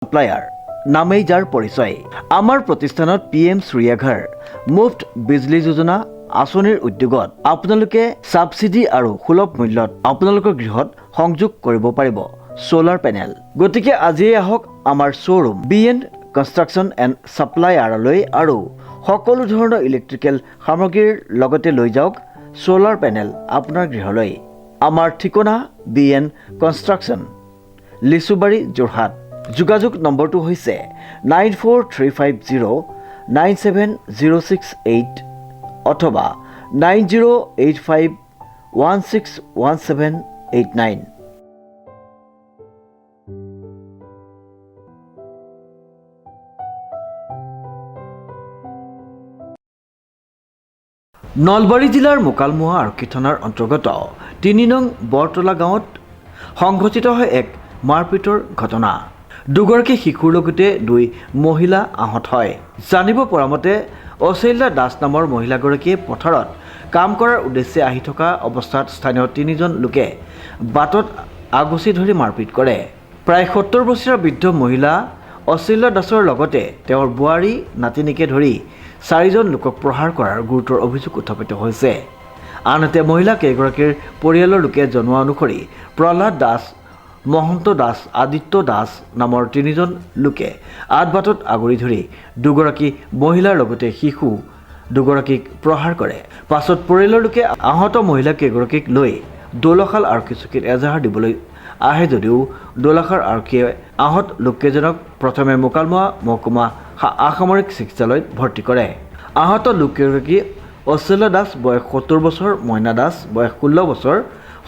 সাপ্লায়াৰ নামেই যাৰ পৰিচয়। আমাৰ প্ৰতিষ্ঠানত PM সূৰ্যাঘৰ মুফ্ত বিজলী যোজনা আঁচনিৰ উদ্যোগত আপোনালোকে সাবচিডি আৰু সুলভ মূল্যত আপোনালোকৰ গৃহত সংযোগ কৰিব পাৰিব সোলাৰ পেনেল। গতিকে আজিয়ে আহক আমাৰ শ্ব'ৰুম BN কনষ্ট্ৰাকশ্যন এণ্ড ছাপ্লায়াৰলৈ আৰু সকলো ধৰণৰ ইলেক্ট্ৰিকেল সামগ্ৰীৰ লগতে লৈ যাওক সোলাৰ পেনেল আপোনাৰ গৃহলৈ। আমাৰ ঠিকনা BN কনষ্ট্ৰাকশ্যন, লিচুবাৰী, যোৰহাট। যোগাযোগ নম্বৰটো হৈছে 9435097068 অথবা 9085161789। নলবাৰী জিলাৰ মোকালমোৱা আৰক্ষী থানাৰ অন্তৰ্গত ৩ নং বৰতলা গাঁৱত সংঘটিত হয় এক মাৰপিটৰ ঘটনা। দুগৰাকী শিশুৰ লগতে 2 মহিলা আহত হয়। জানিব পৰা মতে অশৈলা দাস নামৰ মহিলাগৰাকীয়ে পথাৰত কাম কৰাৰ উদ্দেশ্যে আহি থকা অৱস্থাত স্থানীয় 3জন লোকে বাটত আগচি ধৰি মাৰপিট কৰে। প্ৰায় 70 বছৰীয়া বৃদ্ধ মহিলা অশৈলা দাসৰ লগতে তেওঁৰ বোৱাৰী নাতিনীকে ধৰি 4জন লোকক প্ৰহাৰ কৰাৰ গুৰুতৰ অভিযোগ উত্থাপিত হৈছে। আনহাতে মহিলা কেইগৰাকীৰ পৰিয়ালৰ লোকে জনোৱা অনুসৰি প্ৰহ্লাদ দাস, মহন্ত দাস, আদিত্য দাস নামৰ 3জন লোকে আদবাটত আগুৰি ধৰি দুগৰাকী মহিলাৰ লগতে শিশু দুগৰাকীক প্ৰহাৰ কৰে। পাছত পৰিয়ালৰ লোকে আহত মহিলা কেইগৰাকীক লৈ দৌলাখাল আৰক্ষী চকীত এজাহাৰ দিবলৈ আহে যদিও দৌলাখাল আৰক্ষীয়ে আহত লোককেইজনক প্ৰথমে মোকালমোৱা মহকুমা আসামৰিক চিকিৎসালয়ত ভৰ্তি কৰে। আহত লোককেইগৰাকী অশৈলা দাস বয়স 70 বছৰ, মইনা দাস বয়স 16 বছৰ,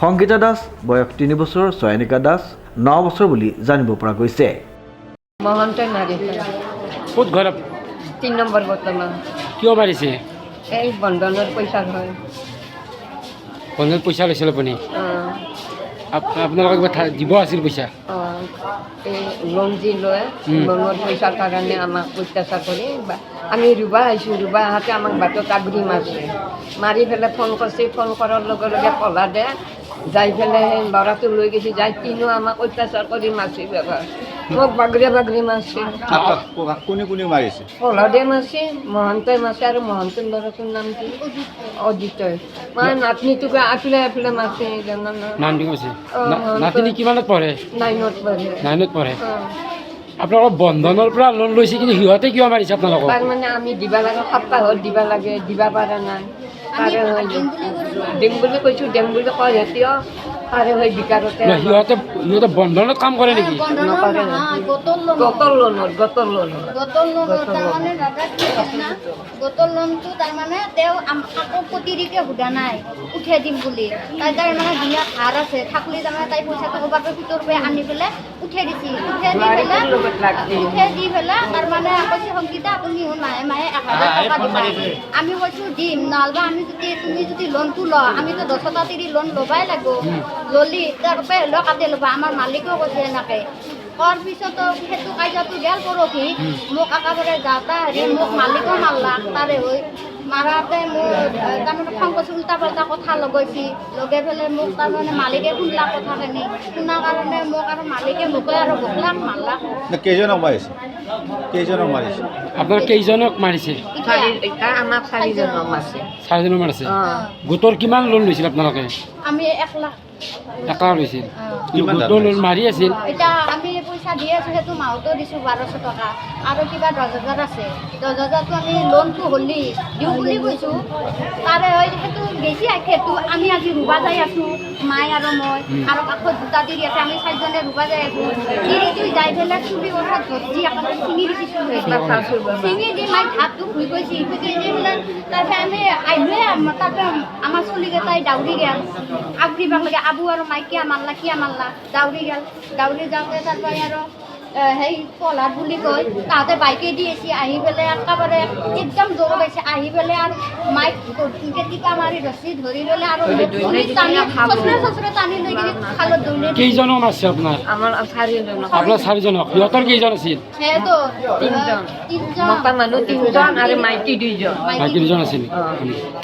সংগীতা দাস বয়স 3 বছৰ, চয়নিকা দাস 9 বছৰ বুলি জানিব পৰা গৈছে। মহন্ত নাৰী ক'ত ঘৰ? 3 নম্বৰ বৰ্তমান কিয় মাৰিছে? এই বন্ধনৰ পইচা হয়। বন্ধনত পইচা লৈছিল আপুনি? আপোনালোকক কিবা দিব আছিল পইচা? এই লোন যি লয়, লোনৰ পইচাৰ কাৰণে আমাক অত্যাচাৰ কৰি আমি ৰুবা আহিছোঁ। ৰুবা আহাতে আমাক বাটত আগুৰি মাৰিছে। মাৰি পেলাই ফোন কৰিছে। ফোন কৰাৰ লগে লগে পলাদে যাই পেলাই সেই ল'ৰাটো লৈ গৈছে। যাই তিনিও আমাক অত্যাচাৰ কৰি মাৰিছে। মোক বাগৰি বাগৰি মাৰিছে। কোনে কোনে মাৰিছে? পলাদে মাৰিছে, মহন্তই মাৰিছে আৰু মহন্তৰ ল'ৰাটোৰ নাম কি? অজিতই। মানে নাতনিটোকে আপিলে আপিলে মাৰিছে। নামটো কৈছে? নাতিনি কিমানত পঢ়ে? 9ত পঢ়ে। 9ত পঢ়ে। আপোনালোকৰ বন্ধনৰ পৰা লোন লৈছে, কিন্তু সিহঁতে কিয় মাৰিছে আপোনালোকক? তাৰমানে আমি দিবা লাগে, সপ্তাহত দিবা লাগে, দিবা পৰা নাই। তাৰে হয় দিম বুলি কৈছোঁ, দিম বুলি কয় সিহঁতিও তাৰে হয় বিকাৰতে। সিহঁতে বন্ধনত কাম কৰে নেকি? নকৰে। গোটৰ লোনত তাৰমানে দাদা কি জানা, গোটৰ লোনটো তাৰমানে তেওঁ আকৌ প্ৰতিৰিকে সোধা নাই উঠাই দিম বুলি। তাই তাৰমানে ধুনীয়া ধাৰ আছে, থাকলি তাৰমানে তাই পইচাটো ক'ৰবাৰ ভিতৰ পৰা আনি পেলাই উঠাই দিছে। উঠাই দি পেলাই তাৰমানে কৈছে সংগীতা আপুনি মাহে মাহে 1000 টকা দিবা। আমি কৈছোঁ দিম, নহ'লে তুমি যদি লোনটো লওঁ আমিতো 10টা 30 লোন ল'বাই লাগিব। ল'লি তাৰপৰা হ'লেও কাটি ল'বা। আমাৰ মালিকেও কৈছে এনেকৈ। কৰাৰ পিছতো সেইটো কাজিয়াটো গেল পৰহি। মোক একেবাৰে যাওঁতে মোক মালিকেও মাৰলাক। তাৰে হৈ মাৰাতে মোক তাৰমানে খং কৰিছে, উল্টা পাল্টা কথা লগাইছে। লগাই পেলাই মোক তাৰমানে মালিকে শুনলাক কথাখিনি। শুনাৰ কাৰণে মোক আৰু মালিকে মোকে আৰু বকলাক, মাৰলাক। কেইজনক মাৰিছে? কেইজনক মাৰিছে? আপোনাৰ কেইজনক মাৰিছে? আমাক 4জনক মাৰিছে। 4জনক মাৰিছে। গোটৰ কিমান লোন লৈছিল আপোনালোকে? আমি 1 লাখ 1 লাখ লৈছিল। কিমান গোটৰ লোন মাৰি আছিল? এতিয়া আমি পইচা দি আছোঁ, সেইটো মাহতো দিছোঁ 1200 টকা আৰু কিবা 10,000 আছে। 10,000টো আমি লোনটো হ'লি দিওঁ বুলি কৈছোঁ। তাৰে হয় সেইটো বেছি সেইটো আমি আজি ৰুবা যাই আছোঁ, মাই আৰু মই আৰু কাষত 2টা তিৰি আছে। আমি 4জনে ৰুবা যাই আছোঁ। তিৰিটো যাই পেলাই চুলি কথা ধৰি একেবাৰে চিঙি দিছোঁ। চিঙি দি মাই হাতটো ঘুৰি গৈছে। ঘুৰি দি পেলাই তাৰপৰা আমি আহিলে তাতে আমাৰ চলিকেইটাই দাউৰি গেল। আগুৰিবাক লাগে আবু আৰু মাইকিয়া মাৰলা, কিয়া মাৰলা, দাউৰি গেল। দাউৰি যাওঁতে তাৰপৰা আৰু সেই পলাদ বুলি কয় তাহাঁতে বাইকে দি আহিছে। আহি পেলাই একেবাৰে একদম জোৰ পাইছে। আহি পেলাই আৰু মাইক টিকা মাৰি ৰছী ধৰি পেলাই আৰু চচৰে টানি লৈ কিনে খালত দৌৰি। কেইজনক মাৰিছে আপোনাৰ? আমাৰ 4জনক। আপোনাৰ 4জনক। সিহঁতৰ কেইজন আছিল? সেইটো 3জন। মতা মানুহ 3জন আৰু মাইকী 2জন। মাইকী 2জন আছিল।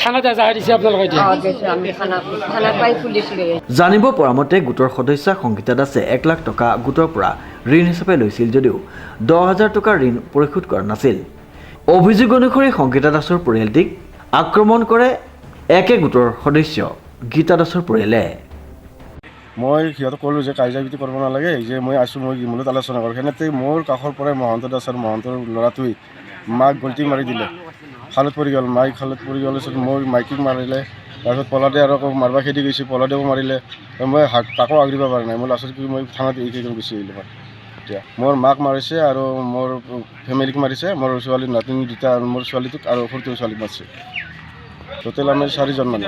থানাত এজাহাৰ দিছে আপোনালোকে এতিয়া? আমি থানাত পাই পুলিচ লৈ। জানিব পৰা মতে গোটৰ সদস্যা সংগীতা দাসে 1 লাখ টকা গোটৰ পৰা ঋণ হিচাপে লৈছিল যদিও 10,000 টকাৰ ঋণ পৰিশোধ কৰা নাছিল। অভিযোগ অনুসৰি সংগীতা দাসৰ পৰিয়ালটিক আক্ৰমণ কৰে একে গোটৰ সদস্য গীতা দাসৰ পৰিয়ালে। মই সিহঁতক ক'লোঁ যে কাজিয়া পিটি কৰিব নালাগে, যে মই আছোঁ, মই মূলত আলোচনা কৰোঁ। সেনেতে মোৰ কাষৰ পৰাই মহন্ত দাস আৰু মহন্তৰ ল'ৰাটোৱে মাক গল্টি মাৰি দিলে, খালত পৰি গ'ল। মাইক খালত পৰি যোৱাৰ পিছত মই মাইকিক মাৰিলে, তাৰপিছত পলাদে আৰু আকৌ মাৰিব খেদি গৈছে, পলাদেও মাৰিলে। মই তাকো আগৰিব পৰা নাই। মই লাষ্টত মই থানাত এই কেইজন গুচি আহিলোঁ। মই এতিয়া মোৰ মাক মাৰিছে আৰু মোৰ ফেমিলিক মাৰিছে, মোৰ ছোৱালী নাতিনী দুটা আৰু মোৰ ছোৱালীটোক আৰু সৰুটো ছোৱালীক মাৰিছে। টোটেল আমি 4জন মানে।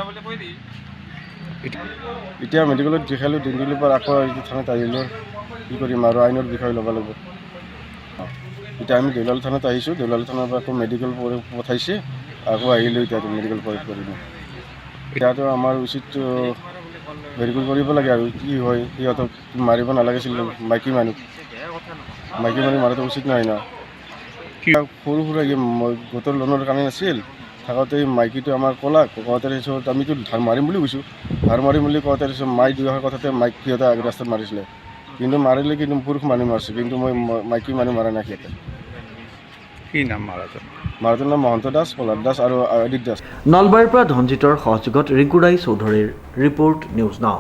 এতিয়া মেডিকেলত দেখালোঁ, দিনটোৰ পৰা আকৌ থানাত আহিলোঁ। কি কৰিম আৰু আইনৰ বিষয় ল'ব লাগিব। এতিয়া আমি দেউলালী থানাত আহিছোঁ, দেউলালী থানাৰ পৰা আকৌ মেডিকেল পঠাইছে, আকৌ আহিলোঁ এতিয়া মেডিকেল পৰীক্ষা কৰিলোঁ। এতিয়াতো আমাৰ উচিত হেৰি কৰিব লাগে আৰু কি হয়, সিহঁতক মাৰিব নালাগিছিল। মাইকী মানুহ মাৰাটো উচিত নহয় ন। সৰু সুৰা গোটৰ লোনৰ কাৰণে নাছিল থাকোঁতে মাইকীটো আমাৰ ক'লাক, কওঁতে পিছত আমিতো ধাৰ মাৰিম বুলি কৈছোঁ। ধাৰ মাৰিম বুলি কওঁতে পিছত মাইক দুই অহাৰ কথাতে মাইক সিহঁতে ৰাস্তাত মাৰিছিলে, কিন্তু মাৰিলে কিন্তু পুৰুষ মানুহ মাৰিছে, কিন্তু মই মাইকী মানুহ মাৰা নাই। সিহঁতে কি নাম মাৰাজন? মাৰাটোৰ নাম মহন্ত দাস, পলাদ দাস আৰু আদিত দাস। নলবাৰীৰ পৰা ধনজিতৰ সহযোগত ৰিংকু ৰায় চৌধুৰীৰ ৰিপৰ্ট, নিউজ নাও।